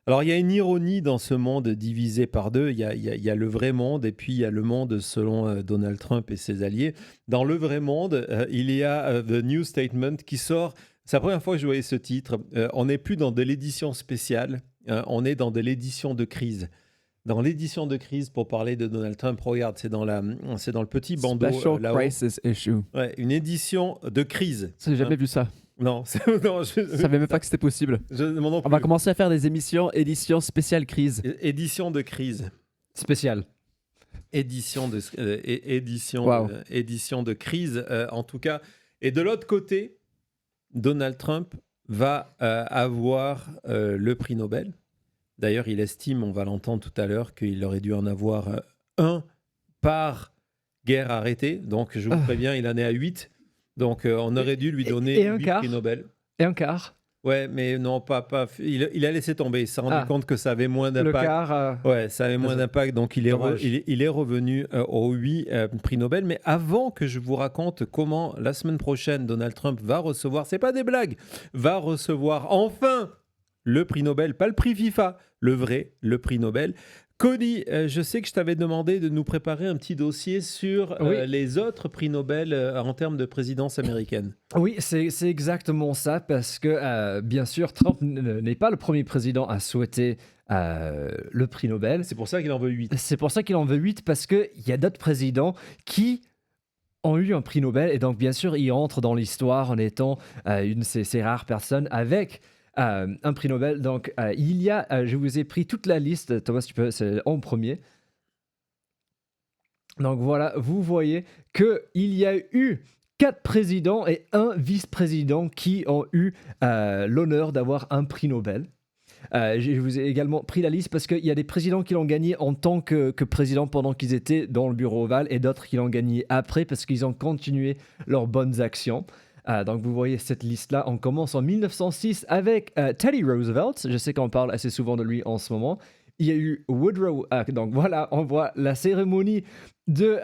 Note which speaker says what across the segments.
Speaker 1: Alors, il y a une ironie dans ce monde divisé par deux. Il y a le vrai monde et puis il y a le monde selon Donald Trump et ses alliés. Dans le vrai monde, il y a The New Statement qui sort. C'est la première fois que je voyais ce titre. On n'est plus dans de l'édition spéciale, on est dans de l'édition de crise. Dans l'édition de crise, pour parler de Donald Trump, regarde, c'est dans le petit bandeau
Speaker 2: Special
Speaker 1: là-haut.
Speaker 2: Crisis Issue.
Speaker 1: Ouais, une édition de crise.
Speaker 2: J'ai jamais vu ça.
Speaker 1: Non, non,
Speaker 2: Je savais même pas que c'était possible.
Speaker 1: moi non
Speaker 2: On va
Speaker 1: plus.
Speaker 2: commencer à faire des éditions spéciales crise.
Speaker 1: Édition de crise.
Speaker 2: Spéciale.
Speaker 1: Édition de,
Speaker 2: Wow.
Speaker 1: édition de crise, en tout cas. Et de l'autre côté, Donald Trump va avoir le prix Nobel. D'ailleurs, il estime, on va l'entendre tout à l'heure, qu'il aurait dû en avoir un par guerre arrêtée. Donc, je vous préviens, il en est à 8. Donc, on aurait dû lui donner
Speaker 2: et un
Speaker 1: 8
Speaker 2: quart.
Speaker 1: prix Nobel.
Speaker 2: Et un quart.
Speaker 1: Ouais, mais non, pas. Il a laissé tomber. Il s'est rendu
Speaker 2: Ah.
Speaker 1: compte que ça avait moins
Speaker 2: Le
Speaker 1: d'impact.
Speaker 2: quart.
Speaker 1: Ouais, ça avait moins
Speaker 2: Désolé.
Speaker 1: d'impact, donc il est
Speaker 2: Dommage.
Speaker 1: revenu aux 8 prix Nobel. Mais avant que je vous raconte comment la semaine prochaine Donald Trump va recevoir, c'est pas des blagues, va recevoir enfin le prix Nobel, pas le prix FIFA, le prix Nobel. Cody, je sais que je t'avais demandé de nous préparer un petit dossier sur
Speaker 2: Oui.
Speaker 1: les autres prix Nobel en termes de présidence américaine.
Speaker 2: Oui, c'est exactement ça, parce que, bien sûr, Trump n'est pas le premier président à souhaiter le prix Nobel.
Speaker 1: C'est pour ça qu'il en veut 8.
Speaker 2: C'est pour ça qu'il en veut 8, parce qu'il y a d'autres présidents qui ont eu un prix Nobel, et donc, bien sûr, ils entrent dans l'histoire en étant une de ces rares personnes avec un prix Nobel. Donc, il y a, je vous ai pris toute la liste. Thomas, tu peux, c'est en premier. Donc voilà, vous voyez qu'il y a eu 4 présidents et un vice-président qui ont eu l'honneur d'avoir un prix Nobel. Je vous ai également pris la liste parce qu'il y a des présidents qui l'ont gagné en tant que président pendant qu'ils étaient dans le bureau ovale et d'autres qui l'ont gagné après parce qu'ils ont continué leurs bonnes actions. Donc vous voyez cette liste-là, on commence en 1906 avec Teddy Roosevelt. Je sais qu'on parle assez souvent de lui en ce moment. Il y a eu Woodrow, donc voilà, on voit la cérémonie de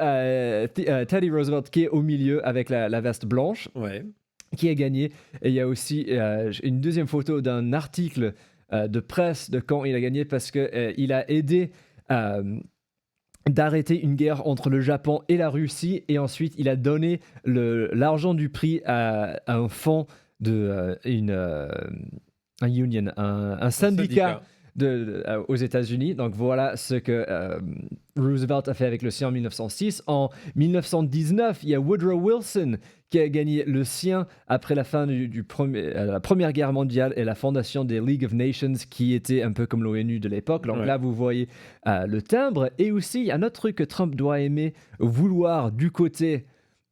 Speaker 2: Teddy Roosevelt qui est au milieu avec la veste blanche,
Speaker 1: Ouais.
Speaker 2: qui a gagné. Et il y a aussi une deuxième photo d'un article de presse de quand il a gagné parce qu'il a aidé d'arrêter une guerre entre le Japon et la Russie, et ensuite il a donné l'argent du prix à un fonds de un union, un syndicat aux États-Unis. Donc voilà ce que Roosevelt a fait avec le sien en 1906. En 1919, il y a Woodrow Wilson qui a gagné le sien après la fin la Première Guerre mondiale et la fondation des League of Nations, qui était un peu comme l'ONU de l'époque. Donc là, vous voyez le timbre. Et aussi, il y a un autre truc que Trump doit aimer vouloir du côté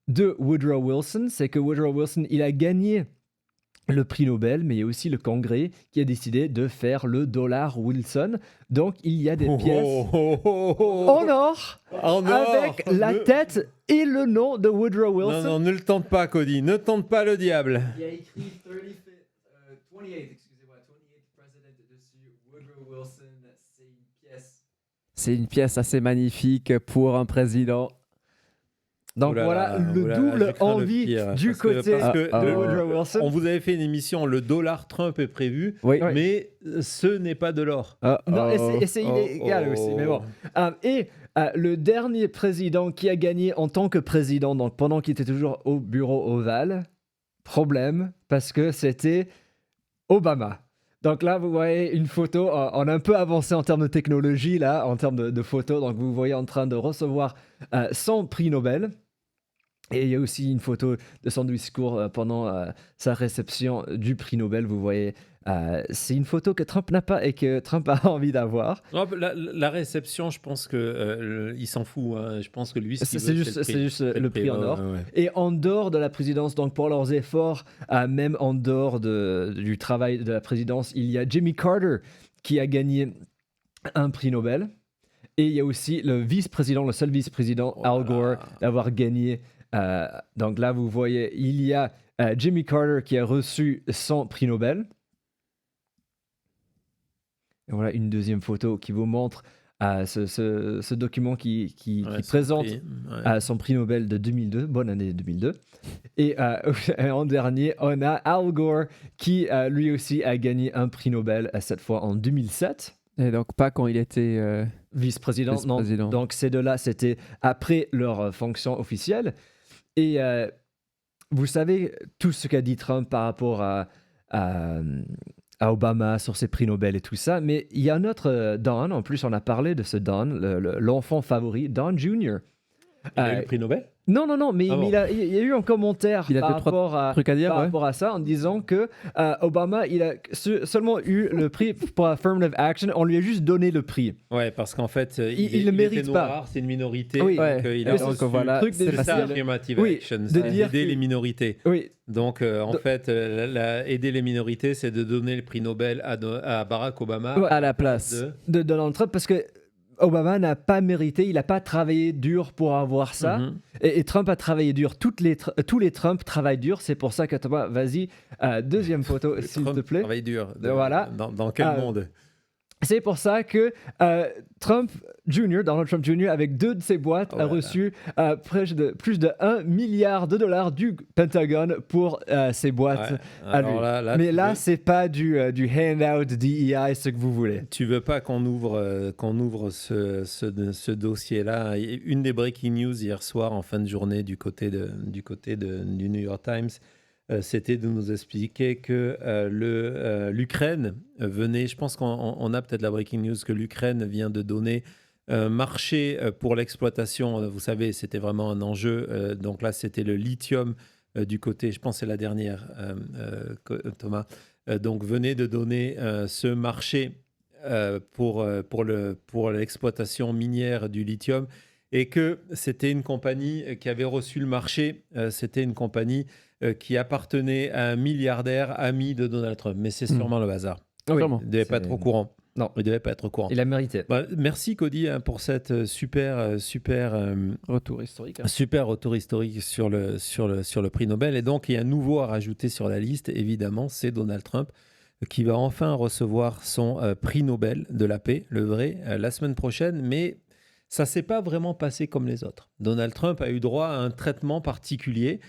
Speaker 2: de Woodrow Wilson, c'est que Woodrow Wilson, il a gagné le prix Nobel, mais il y a aussi le Congrès qui a décidé de faire le dollar Wilson. Donc, il y a des pièces en or avec la tête et le nom de Woodrow Wilson.
Speaker 1: Non, ne le tente pas, Cody. Ne tente pas le diable.
Speaker 2: Il y a écrit 28, excusez-moi, 28th President dessus, Woodrow Wilson. C'est une pièce assez magnifique pour un président. Donc voilà le double envie du côté de Woodrow Wilson.
Speaker 1: On vous avait fait une émission, le dollar Trump est prévu, mais ce n'est pas de l'or.
Speaker 2: Non, et c'est illégal aussi, mais bon. Le dernier président qui a gagné en tant que président, donc pendant qu'il était toujours au bureau ovale, problème, parce que c'était Obama. Donc là, vous voyez une photo, on a un peu avancé en termes de technologie, là, en termes de photos. Donc vous voyez en train de recevoir son prix Nobel. Et il y a aussi une photo de son discours pendant sa réception du prix Nobel. Vous voyez, c'est une photo que Trump n'a pas et que Trump a envie d'avoir.
Speaker 1: Non, la réception, je pense qu'il s'en fout. Hein. Je pense que lui,
Speaker 2: c'est juste le prix en or.
Speaker 1: Ouais.
Speaker 2: Et en dehors de la présidence, donc pour leurs efforts, même en dehors du travail de la présidence, il y a Jimmy Carter qui a gagné un prix Nobel. Et il y a aussi le vice-président, le seul vice-président, Al Gore, d'avoir gagné. Donc là, vous voyez, il y a Jimmy Carter qui a reçu son prix Nobel. Et voilà une deuxième photo qui vous montre ce document qui
Speaker 1: Ouais,
Speaker 2: présente
Speaker 1: ouais.
Speaker 2: son prix Nobel de 2002, bonne année 2002. Et en dernier, on a Al Gore qui lui aussi a gagné un prix Nobel, cette fois en 2007.
Speaker 3: Et donc, pas quand il était
Speaker 2: Vice-président, non.
Speaker 3: vice-président.
Speaker 2: Donc ces deux-là, c'était après leur fonction officielle. Et vous savez tout ce qu'a dit Trump par rapport à Obama sur ses prix Nobel et tout ça, mais il y a un autre Don, en plus on a parlé de ce Don, l'enfant favori, Don Jr.
Speaker 1: Il a eu le prix Nobel?
Speaker 2: Non, mais
Speaker 1: Ah bon.
Speaker 2: il y a eu un commentaire
Speaker 3: Il a
Speaker 2: par
Speaker 3: deux, trois
Speaker 2: rapport à
Speaker 3: trucs à dire,
Speaker 2: par
Speaker 3: ouais.
Speaker 2: rapport à ça en disant que Obama, il a seulement eu le prix pour affirmative action, on lui a juste donné le prix.
Speaker 1: Ouais, parce qu'en fait,
Speaker 2: Il le mérite
Speaker 1: était
Speaker 2: pas.
Speaker 1: noir, c'est une minorité.
Speaker 2: Oui.
Speaker 1: donc,
Speaker 3: Ouais.
Speaker 1: il a
Speaker 3: Et donc,
Speaker 1: reçu
Speaker 3: voilà,
Speaker 2: truc
Speaker 3: c'est
Speaker 1: c'est ça,
Speaker 3: facile.
Speaker 1: affirmative
Speaker 2: Oui,
Speaker 1: action,
Speaker 2: de
Speaker 1: c'est
Speaker 2: dire
Speaker 1: aider
Speaker 2: que-
Speaker 1: les minorités.
Speaker 2: Oui,
Speaker 1: Donc, en fait, aider les minorités, c'est de donner le prix Nobel à Barack Obama
Speaker 2: Ouais.
Speaker 3: À la place.
Speaker 1: de...
Speaker 2: de Donald Trump, parce que Obama n'a pas mérité, il n'a pas travaillé dur pour avoir ça.
Speaker 1: Mhm.
Speaker 2: Et Trump a travaillé dur. Tous les Trump travaillent dur. C'est pour ça que Thomas, vas-y, deuxième photo, s'il
Speaker 1: Trump
Speaker 2: te plaît.
Speaker 1: travaille dur.
Speaker 2: Voilà.
Speaker 1: Dans quel monde?
Speaker 2: C'est pour ça que Trump Jr., Donald Trump Jr., avec deux de ses boîtes, a
Speaker 1: Voilà.
Speaker 2: reçu plus de $1 milliard du Pentagone pour ses boîtes
Speaker 1: Ouais.
Speaker 2: à lui.
Speaker 1: Alors là,
Speaker 2: Mais
Speaker 1: tu
Speaker 2: là,
Speaker 1: veux-
Speaker 2: c'est pas du handout DEI, ce que vous voulez.
Speaker 1: Tu veux pas qu'on ouvre ce dossier-là. Une des breaking news hier soir en fin de journée du côté du New York Times, c'était de nous expliquer que l'Ukraine venait, je pense qu'on a peut-être la breaking news, que l'Ukraine vient de donner un marché pour l'exploitation. Vous savez, c'était vraiment un enjeu. Donc là, c'était le lithium du côté, je pense que c'est la dernière, Thomas. Donc venait de donner ce marché pour l'exploitation minière du lithium, et que c'était une compagnie qui avait reçu le marché, c'était une compagnie qui appartenait à un milliardaire ami de Donald Trump. Mais c'est sûrement le hasard.
Speaker 2: Oui,
Speaker 3: Sûrement.
Speaker 1: Il ne devait pas
Speaker 2: c'est-
Speaker 1: être au courant.
Speaker 2: Non.
Speaker 1: Il devait pas être au courant.
Speaker 2: Il a mérité.
Speaker 1: Bah, merci Cody pour cette super
Speaker 3: Retour historique. Hein.
Speaker 1: super retour historique sur le prix Nobel. Et donc, il y a un nouveau à rajouter sur la liste, évidemment, c'est Donald Trump qui va enfin recevoir son prix Nobel de la paix, le vrai, la semaine prochaine. Mais ça ne s'est pas vraiment passé comme les autres. Donald Trump a eu droit à un traitement particulier.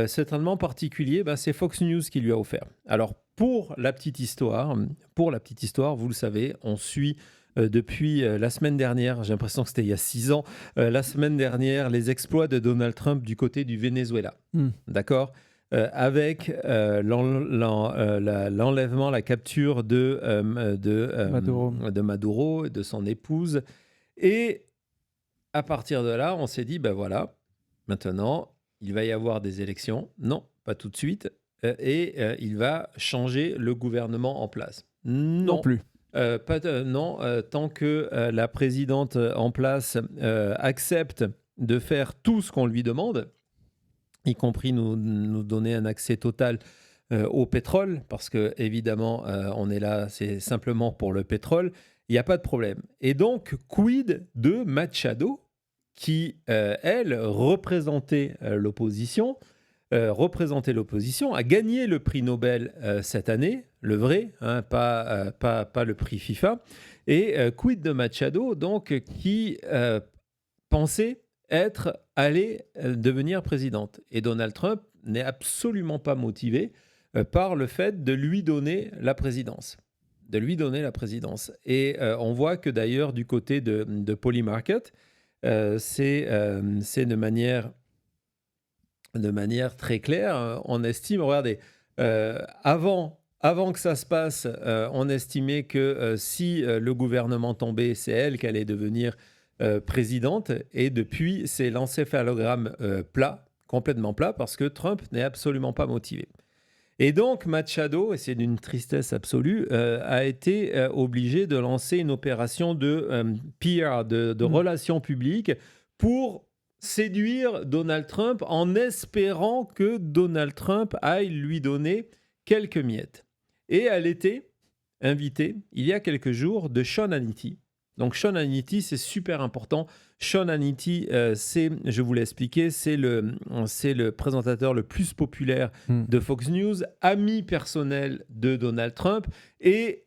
Speaker 1: Ce traitement particulier, c'est Fox News qui lui a offert. Alors, pour la petite histoire, vous le savez, on suit depuis la semaine dernière, j'ai l'impression que c'était il y a 6 ans, la semaine dernière, les exploits de Donald Trump du côté du Venezuela. D'accord, avec l'enlèvement, la capture de Maduro, de son épouse. Et à partir de là, on s'est dit, voilà, maintenant, il va y avoir des élections. Non, pas tout de suite. Et il va changer le gouvernement en place.
Speaker 3: Non plus.
Speaker 1: Tant que la présidente en place accepte de faire tout ce qu'on lui demande, y compris nous donner un accès total au pétrole, parce que évidemment on est là, c'est simplement pour le pétrole, il n'y a pas de problème. Et donc, quid de Machado, qui, elle, représentait l'opposition, a gagné le prix Nobel cette année, le vrai, hein, pas le prix FIFA. Et quid de Machado, donc, qui pensait être allée devenir présidente. Et Donald Trump n'est absolument pas motivé par le fait de lui donner la présidence. Et on voit que d'ailleurs, du côté de Polymarket, c'est de manière très claire. On estime, regardez, avant que ça se passe, on estimait que si le gouvernement tombait, c'est elle qui allait devenir présidente. Et depuis, c'est l'encéphalogramme plat, complètement plat, parce que Trump n'est absolument pas motivé. Et donc, Machado, et c'est d'une tristesse absolue, a été obligé de lancer une opération de PR, de relations publiques, pour séduire Donald Trump en espérant que Donald Trump aille lui donner quelques miettes. Et elle était invitée, il y a quelques jours, de Sean Hannity. Donc Sean Hannity, c'est super important. Sean Hannity, je vous l'ai expliqué, c'est le présentateur le plus populaire de Fox News, ami personnel de Donald Trump et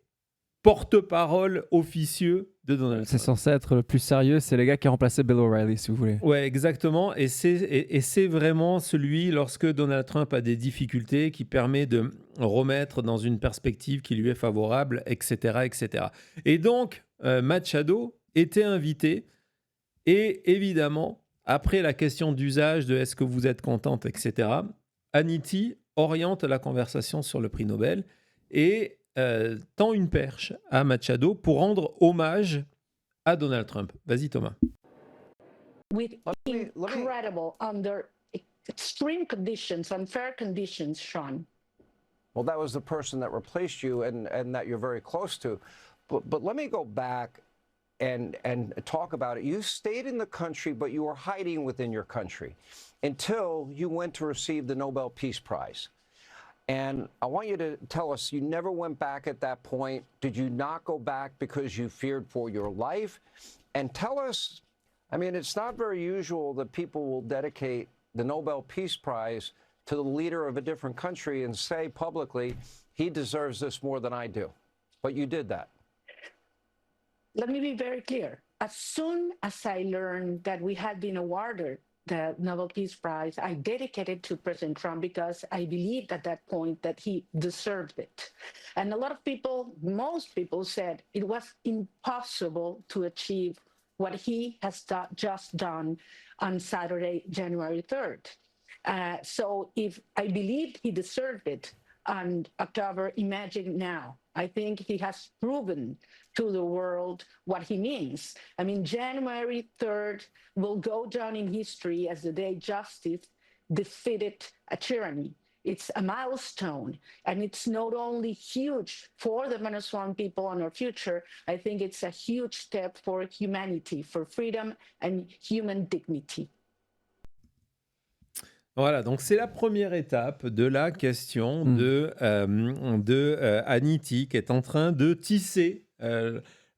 Speaker 1: porte-parole officieux de Donald
Speaker 3: C'est
Speaker 1: Trump.
Speaker 3: censé être le plus sérieux. C'est le gars qui a remplacé Bill O'Reilly, si vous voulez.
Speaker 1: Ouais, exactement. Et c'est vraiment celui, lorsque Donald Trump a des difficultés, qui permet de remettre dans une perspective qui lui est favorable, etc., etc. Et donc, Machado était invité. Et évidemment, après la question d'usage de est-ce que vous êtes contente, etc., Hannity oriente la conversation sur le prix Nobel et tend une perche à Machado pour rendre hommage à Donald Trump. Vas-y, Thomas.
Speaker 4: With incredible, under extreme conditions, unfair conditions, Sean.
Speaker 5: Well, that was the person that replaced you and that you're very close to. But let me go back and talk about it. You stayed in the country, but you were hiding within your country until you went to receive the Nobel Peace Prize. And I want you to tell us, you never went back at that point. Did you not go back because you feared for your life? And tell us, I mean, it's not very usual that people will dedicate the Nobel Peace Prize to the leader of a different country and say publicly, he deserves this more than I do. But you did that.
Speaker 4: Let me be very clear. As soon as I learned that we had been awarded the Nobel Peace Prize, I dedicated to President Trump because I believed at that point that he deserved it. And a lot of people, most people said it was impossible to achieve what he has just done on Saturday, January 3rd. So if I believed he deserved it on October, imagine now. I think he has proven to the world what he means. I mean, January 3rd will go down in history as the day justice defeated a tyranny. It's a milestone, and it's not only huge for the Venezuelan people and our future, I think it's a huge step for humanity, for freedom and human dignity.
Speaker 1: Voilà, donc c'est la première étape de la question de Hannity qui est en train de tisser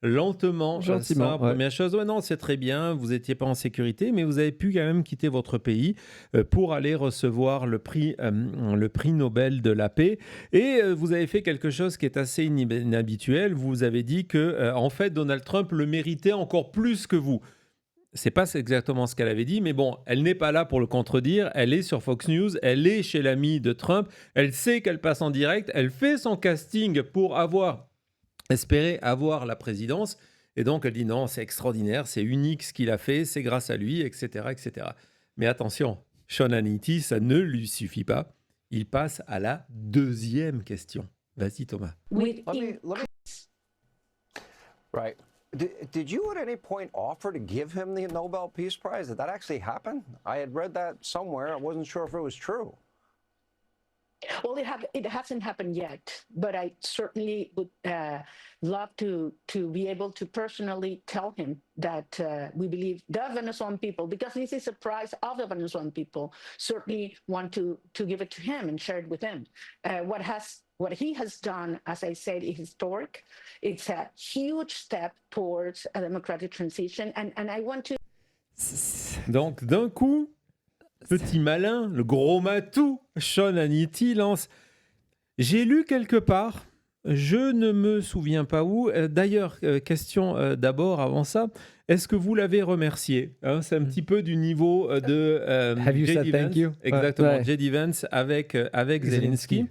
Speaker 1: lentement
Speaker 3: gentiment.
Speaker 1: Première chose, ouais, non, c'est très bien, vous n'étiez pas en sécurité, mais vous avez pu quand même quitter votre pays pour aller recevoir le prix Nobel de la paix. Et vous avez fait quelque chose qui est assez inhabituel. Vous avez dit que, en fait, Donald Trump le méritait encore plus que vous. C'est pas exactement ce qu'elle avait dit, mais bon, elle n'est pas là pour le contredire. Elle est sur Fox News, elle est chez l'ami de Trump, elle sait qu'elle passe en direct, elle fait son casting pour espérer avoir la présidence. Et donc, elle dit non, c'est extraordinaire, c'est unique ce qu'il a fait, c'est grâce à lui, etc., etc. Mais attention, Sean Hannity, ça ne lui suffit pas. Il passe à la deuxième question. Vas-y, Thomas.
Speaker 5: Let me... Right. Did you at any point offer to give him the Nobel Peace Prize? Did that actually happen? I had read that somewhere. I wasn't sure if it was true.
Speaker 4: Well, it hasn't happened yet, but I certainly would love to be able to personally tell him that we believe the Venezuelan people, because this is a prize of the Venezuelan people, certainly want to give it to him and share it with him. What he has done, as I said, is historic. It's a huge step towards a democratic transition, and I want to...
Speaker 1: Donc, d'un coup, petit malin, le gros matou, Sean Hannity lance... J'ai lu quelque part, je ne me souviens pas où. D'ailleurs, question d'abord avant ça, est-ce que vous l'avez remercié? C'est un petit peu du niveau de
Speaker 2: Have you said thank you?
Speaker 1: Exactement,
Speaker 2: Ouais.
Speaker 1: J.D. Vance avec Zelensky.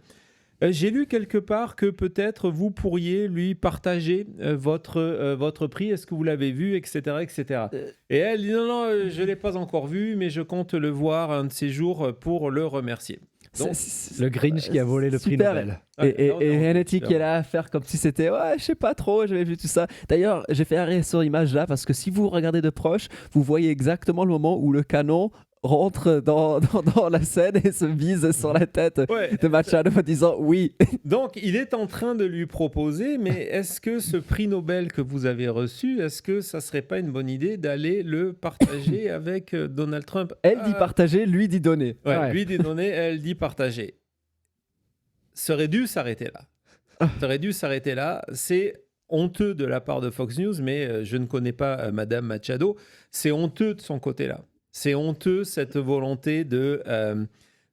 Speaker 1: J'ai lu quelque part que peut-être vous pourriez lui partager votre prix. Est-ce que vous l'avez vu, etc., etc. Et elle dit non, je ne l'ai pas encore vu, mais je compte le voir un de ces jours pour le remercier. Donc,
Speaker 2: Le Grinch qui a volé le prix
Speaker 3: Super.
Speaker 2: Nobel.
Speaker 3: Et
Speaker 1: non,
Speaker 3: Hannity
Speaker 1: super.
Speaker 3: qui est là à faire comme si c'était ouais, je sais pas trop, j'avais vu tout ça. D'ailleurs, j'ai fait arrêter sur l'image là parce que si vous regardez de proche, vous voyez exactement le moment où le canon rentre dans la scène et se vise sur la tête
Speaker 1: Ouais.
Speaker 3: de Machado en disant oui.
Speaker 1: Donc, il est en train de lui proposer, mais est-ce que ce prix Nobel que vous avez reçu, est-ce que ça serait pas une bonne idée d'aller le partager avec Donald Trump?
Speaker 3: Elle dit partager, lui dit donner.
Speaker 1: Ouais,
Speaker 2: Ouais.
Speaker 1: lui dit donner, elle dit partager. Ça aurait dû s'arrêter là. Ça aurait dû s'arrêter là. C'est honteux de la part de Fox News, mais je ne connais pas Madame Machado. C'est honteux de son côté-là. C'est honteux cette volonté de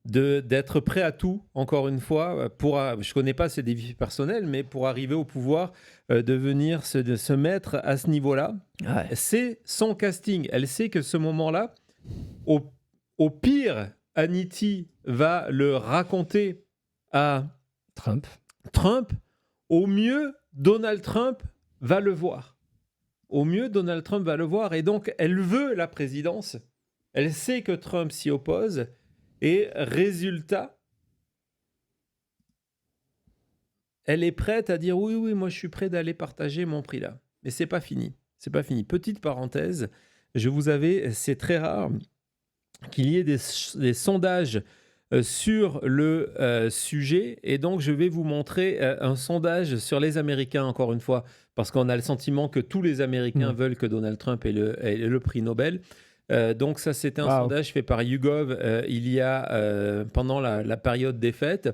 Speaker 1: d'être prêt à tout, encore une fois, je ne connais pas ses défis personnels, mais pour arriver au pouvoir, de venir de se mettre à ce niveau-là.
Speaker 2: Ouais.
Speaker 1: C'est son casting. Elle sait que ce moment-là, au pire, Hannity va le raconter à
Speaker 2: Trump.
Speaker 1: Au mieux, Donald Trump va le voir. Et donc, elle veut la présidence. Elle sait que Trump s'y oppose. Et résultat, elle est prête à dire oui, moi je suis prêt d'aller partager mon prix là. Mais c'est pas fini. Petite parenthèse, c'est très rare qu'il y ait des sondages sur le sujet. Et donc, je vais vous montrer un sondage sur les Américains, encore une fois, parce qu'on a le sentiment que tous les Américains veulent que Donald Trump ait le prix Nobel. Donc, ça, c'était un sondage fait par YouGov il y a, pendant la période des fêtes.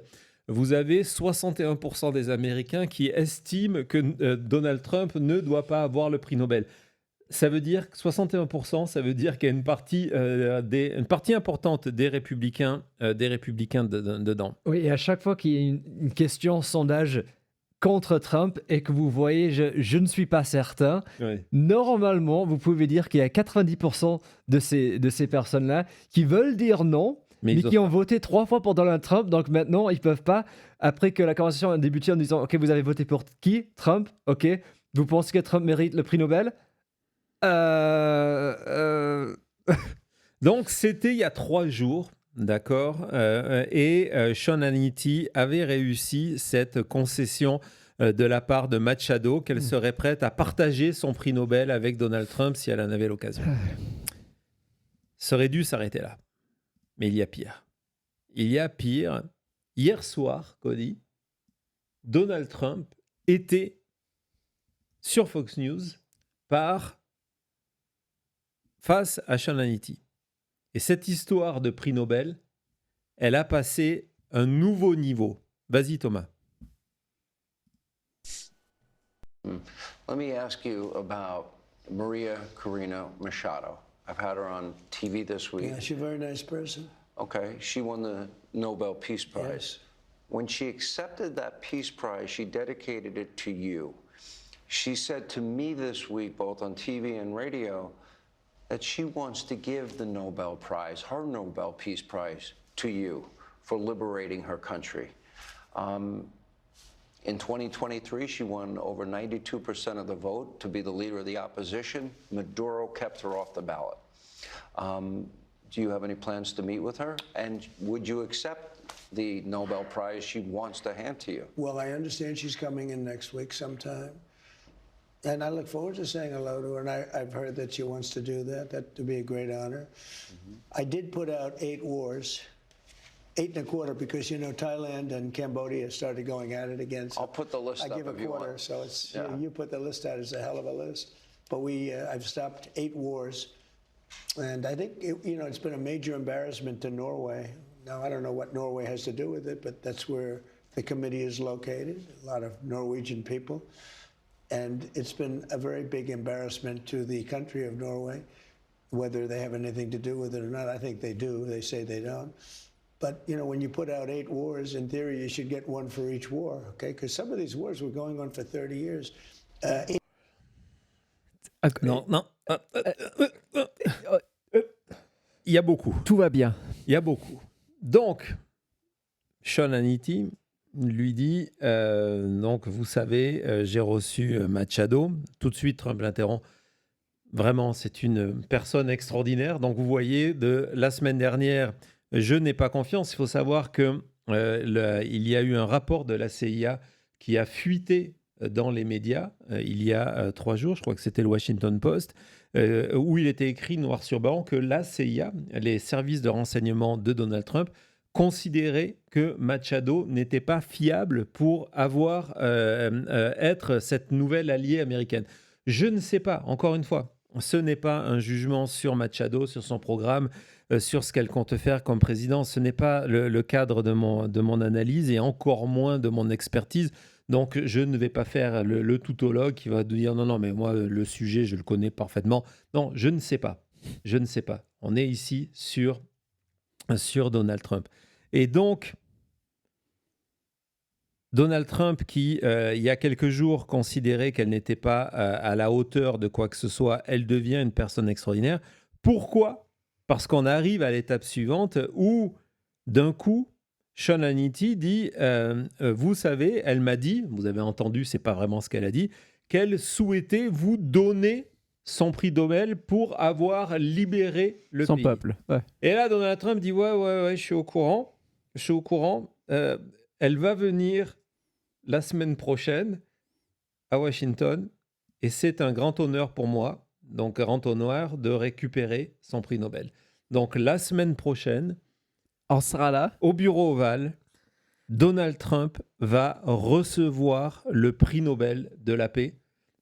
Speaker 1: Vous avez 61% des Américains qui estiment que Donald Trump ne doit pas avoir le prix Nobel. Ça veut dire que 61%, ça veut dire qu'il y a une partie importante des républicains dedans.
Speaker 2: Oui, et à chaque fois qu'il y a une question sondage contre Trump et que vous voyez, je ne suis pas certain, normalement, vous pouvez dire qu'il y a 90% de ces personnes-là qui veulent dire non, mais qui ont voté 3 fois pour Donald Trump. Donc maintenant, ils ne peuvent pas, après que la conversation a débuté en disant « Ok, vous avez voté pour qui? Trump. Ok. Vous pensez que Trump mérite le prix Nobel ?»
Speaker 1: Donc, c'était il y a 3 jours, d'accord, et Sean Hannity avait réussi cette concession de la part de Machado qu'elle serait prête à partager son prix Nobel avec Donald Trump si elle en avait l'occasion. Ça aurait dû s'arrêter là. Mais il y a pire. Hier soir, Cody, Donald Trump était sur Fox News face à Sean Hannity. Et cette histoire de prix Nobel, elle a passé un nouveau niveau. Vas-y, Thomas.
Speaker 5: Let me ask you about Maria Corina Machado. I've had her on TV this week.
Speaker 6: Yeah, she's a very nice person.
Speaker 5: Okay, she won the Nobel Peace Prize.
Speaker 6: Yes.
Speaker 5: When she accepted that Peace Prize, she dedicated it to you. She said to me this week, both on TV and radio, that she wants to give the Nobel Prize, her Nobel Peace Prize, to you for liberating her country. In 2023, she won over 92% of the vote to be the leader of the opposition. Maduro kept her off the ballot. Do you have any plans to meet with her? And would you accept the Nobel Prize she wants to hand to you?
Speaker 6: Well, I understand she's coming in next week sometime. And I look forward to saying hello to her. And I've heard that she wants to do that. That would be a great honor. I did put out 8 wars. 8 and a quarter, because Thailand and Cambodia started going at it again. So
Speaker 5: I'll put the list up
Speaker 6: I give a
Speaker 5: if you
Speaker 6: quarter,
Speaker 5: want.
Speaker 6: so it's you put the list out. It's a hell of a list. But I've stopped 8 wars, and I think it's been a major embarrassment to Norway. Now I don't know what Norway has to do with it, but that's where the committee is located. A lot of Norwegian people, and it's been a very big embarrassment to the country of Norway. Whether they have anything to do with it or not, I think they do. They say they don't. But, when you put out 8 wars, in theory, you should get 1 for each war, okay? Because some of these wars were going on for 30 years.
Speaker 1: Non. Il y a beaucoup.
Speaker 3: Tout va bien.
Speaker 1: Il y a beaucoup. Donc, Sean Hannity lui dit, donc vous savez, j'ai reçu Machado. Tout de suite, Trump l'interrompt. Vraiment, c'est une personne extraordinaire. Donc, vous voyez, de la semaine dernière, je n'ai pas confiance. Il faut savoir qu'il y a eu un rapport de la CIA qui a fuité dans les médias il y a 3 jours, je crois que c'était le Washington Post, où il était écrit noir sur blanc que la CIA, les services de renseignement de Donald Trump, considéraient que Machado n'était pas fiable pour être cette nouvelle alliée américaine. Je ne sais pas, encore une fois, ce n'est pas un jugement sur Machado, sur son programme, sur ce qu'elle compte faire comme président. Ce n'est pas le cadre de mon analyse et encore moins de mon expertise. Donc, je ne vais pas faire le toutologue qui va dire non, mais moi, le sujet, je le connais parfaitement. Non, je ne sais pas. On est ici sur Donald Trump. Et donc, Donald Trump, qui, il y a quelques jours, considérait qu'elle n'était pas à la hauteur de quoi que ce soit, elle devient une personne extraordinaire. Pourquoi ? Parce qu'on arrive à l'étape suivante où, d'un coup, Sean Hannity dit vous savez, elle m'a dit, vous avez entendu, c'est pas vraiment ce qu'elle a dit, qu'elle souhaitait vous donner son prix Nobel pour avoir libéré le
Speaker 3: Son
Speaker 1: pays.
Speaker 3: peuple. Ouais.
Speaker 1: Et là, Donald Trump dit ouais, je suis au courant. Elle va venir la semaine prochaine à Washington et c'est un grand honneur pour moi, donc grand honneur de récupérer son prix Nobel. Donc la semaine prochaine,
Speaker 3: On sera là.
Speaker 1: au bureau ovale, Donald Trump va recevoir le prix Nobel de la paix.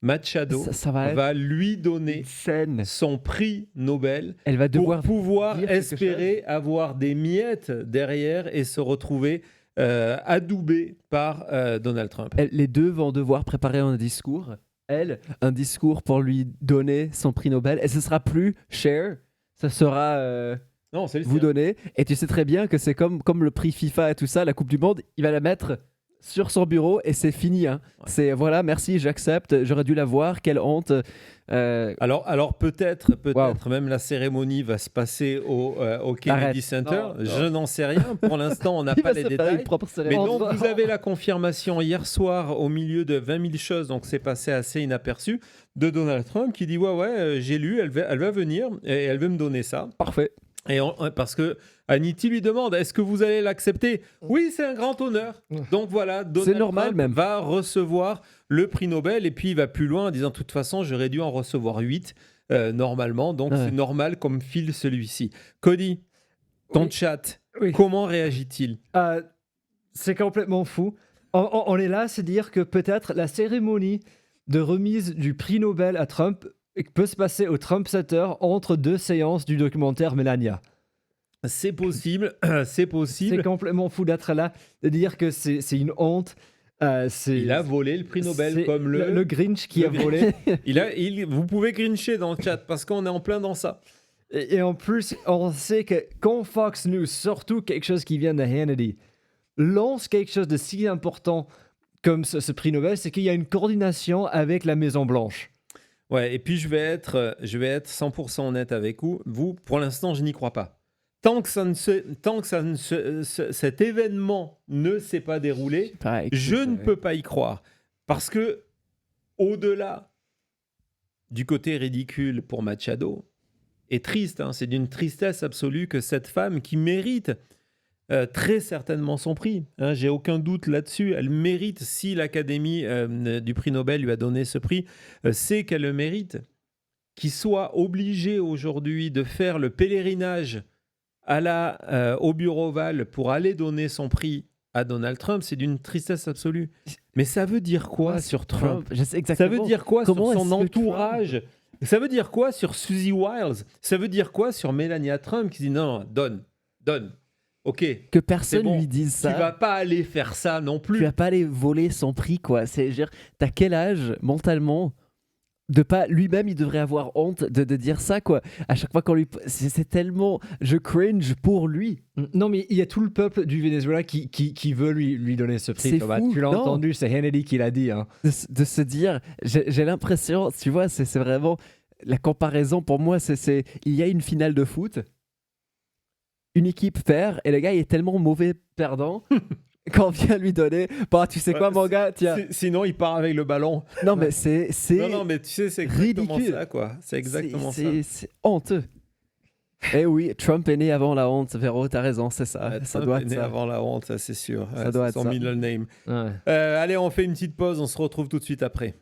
Speaker 1: Machado
Speaker 3: Ça va être
Speaker 1: va lui donner
Speaker 3: une scène.
Speaker 1: son prix Nobel
Speaker 3: Elle va
Speaker 1: pour
Speaker 3: devoir
Speaker 1: pouvoir
Speaker 3: dire quelque
Speaker 1: espérer avoir des miettes derrière et se retrouver adoubé par Donald Trump.
Speaker 3: Les deux vont devoir préparer un discours. Elle, un discours pour lui donner son prix Nobel. Et ce sera plus share, ça sera
Speaker 1: Non, c'est le
Speaker 3: vous
Speaker 1: sien.
Speaker 3: donner. Et tu sais très bien que c'est comme le prix FIFA et tout ça, la Coupe du Monde, il va la mettre sur son bureau et c'est fini. Hein.
Speaker 1: Ouais.
Speaker 3: C'est voilà, merci, j'accepte, j'aurais dû la voir, quelle honte.
Speaker 1: Alors peut-être
Speaker 3: Wow.
Speaker 1: même la cérémonie va se passer au Kennedy
Speaker 3: Arrête.
Speaker 1: Center.
Speaker 3: Non.
Speaker 1: Je n'en sais rien. Pour l'instant, on n'a
Speaker 3: Il
Speaker 1: pas
Speaker 3: va
Speaker 1: les
Speaker 3: se faire une
Speaker 1: détails.
Speaker 3: propre
Speaker 1: Mais
Speaker 3: cérémonie.
Speaker 1: donc, vous avez la confirmation hier soir, au milieu de 20 000 choses, donc c'est passé assez inaperçu, de Donald Trump qui dit j'ai lu, elle va venir et elle veut me donner ça.
Speaker 3: Parfait.
Speaker 1: Parce que Hannity lui demande est-ce que vous allez l'accepter ? Oui, c'est un grand honneur. Donc voilà, Donald
Speaker 3: normal
Speaker 1: Trump
Speaker 3: même.
Speaker 1: va recevoir le prix Nobel et puis il va plus loin en disant de toute façon, j'aurais dû en recevoir 8 normalement. Donc
Speaker 3: Ouais.
Speaker 1: c'est normal comme file celui-ci. Cody, ton
Speaker 2: Oui.
Speaker 1: chat,
Speaker 2: Oui.
Speaker 1: comment réagit-il ?
Speaker 2: C'est complètement fou. On est là, c'est dire que peut-être la cérémonie de remise du prix Nobel à Trump peut se passer au Trump Center entre deux séances du documentaire Melania.
Speaker 1: C'est possible, c'est possible.
Speaker 2: C'est complètement fou d'être là, de dire que c'est une honte.
Speaker 1: Il a volé le prix Nobel
Speaker 2: c'est
Speaker 1: comme
Speaker 2: le Grinch qui
Speaker 1: le
Speaker 2: a volé.
Speaker 1: Vous pouvez grincher dans le chat parce qu'on est en plein dans ça.
Speaker 2: Et en plus, on sait que quand Fox News, surtout quelque chose qui vient de Hannity, lance quelque chose de si important comme ce prix Nobel, c'est qu'il y a une coordination avec la Maison-Blanche.
Speaker 1: Ouais, et puis je vais être 100% honnête avec vous. Pour l'instant, je n'y crois pas. Tant que cet événement ne s'est pas déroulé, je ne peux pas y croire. Parce que, au-delà du côté ridicule pour Machado, et triste, hein, c'est d'une tristesse absolue que cette femme qui mérite très certainement son prix, hein, j'ai aucun doute là-dessus, elle mérite, si l'Académie du prix Nobel lui a donné ce prix, c'est qu'elle le mérite. Qu'il soit obligé aujourd'hui de faire le pèlerinage au bureau ovale pour aller donner son prix à Donald Trump, c'est d'une tristesse absolue. Mais ça veut dire quoi sur Trump ?
Speaker 3: Je sais
Speaker 1: Ça
Speaker 3: exactement.
Speaker 1: veut dire quoi
Speaker 3: Comment
Speaker 1: sur son
Speaker 3: est-ce que
Speaker 1: entourage ? Ça veut dire quoi sur Susie Wiles ? Ça veut dire quoi sur Melania Trump qui dit non, donne. Ok,
Speaker 3: Que personne
Speaker 1: c'est bon.
Speaker 3: lui dise ça.
Speaker 1: Tu vas pas aller faire ça non plus.
Speaker 3: Tu vas pas aller voler son prix, quoi. T'as quel âge mentalement de pas lui-même, il devrait avoir honte de dire ça, quoi. À chaque fois qu'on lui, c'est tellement, je cringe pour lui.
Speaker 2: Non, mais il y a tout le peuple du Venezuela qui veut lui donner ce prix.
Speaker 3: C'est
Speaker 2: Thomas.
Speaker 3: fou,
Speaker 2: Tu l'as
Speaker 3: non.
Speaker 2: entendu, c'est Hannity qui l'a dit. Hein.
Speaker 3: De se dire, j'ai l'impression, tu vois, c'est vraiment la comparaison pour moi. Il y a une finale de foot, une équipe perd et le gars il est tellement mauvais perdant. Quand on vient lui donner, bah tu sais quoi mon gars, tiens.
Speaker 1: Sinon, il part avec le ballon.
Speaker 3: Non mais c'est
Speaker 1: Non, mais tu sais, c'est exactement
Speaker 3: ridicule.
Speaker 1: ça, quoi. C'est exactement ça.
Speaker 3: C'est honteux. Eh oui, Trump est né avant la honte, Véro, t'as raison, c'est ça. Ça
Speaker 1: Trump
Speaker 3: doit
Speaker 1: est
Speaker 3: être
Speaker 1: né
Speaker 3: ça.
Speaker 1: avant la honte, ça c'est sûr.
Speaker 3: Ça doit
Speaker 1: C'est
Speaker 3: être
Speaker 1: son
Speaker 3: ça.
Speaker 1: middle name.
Speaker 2: Ouais.
Speaker 1: Allez, on fait une petite pause, on se retrouve tout de suite après.